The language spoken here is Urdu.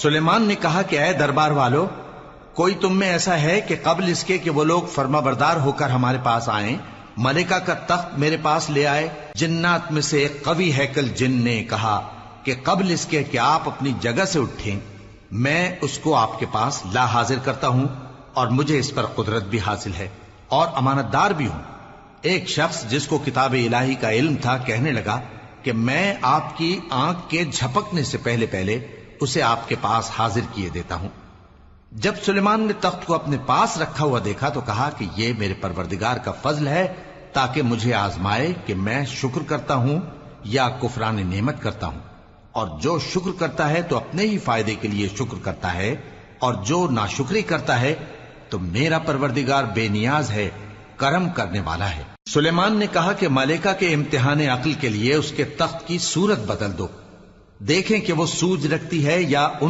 سلیمان نے کہا کہ اے دربار والو، کوئی تم میں ایسا ہے کہ قبل اس کے کہ وہ لوگ فرما بردار ہو کر ہمارے پاس آئیں ملکہ کا تخت میرے پاس لے آئے؟ جنات میں سے ایک قوی ہیکل جن نے کہا کہ قبل اس کے کہ آپ اپنی جگہ سے اٹھیں میں اس کو آپ کے پاس لا حاضر کرتا ہوں، اور مجھے اس پر قدرت بھی حاصل ہے اور امانت دار بھی ہوں۔ ایک شخص جس کو کتاب الہی کا علم تھا کہنے لگا کہ میں آپ کی آنکھ کے جھپکنے سے پہلے پہلے اسے آپ کے پاس حاضر کیے دیتا ہوں۔ جب سلیمان نے تخت کو اپنے پاس رکھا ہوا دیکھا تو کہا کہ یہ میرے پروردگار کا فضل ہے تاکہ مجھے آزمائے کہ میں شکر کرتا ہوں یا کفران نعمت کرتا ہوں، اور جو شکر کرتا ہے تو اپنے ہی فائدے کے لیے شکر کرتا ہے، اور جو ناشکری کرتا ہے تو میرا پروردگار بے نیاز ہے، کرم کرنے والا ہے۔ سلیمان نے کہا کہ ملکہ کے امتحان عقل کے لیے اس کے تخت کی صورت بدل دو، دیکھیں کہ وہ سوج رکھتی ہے یا ان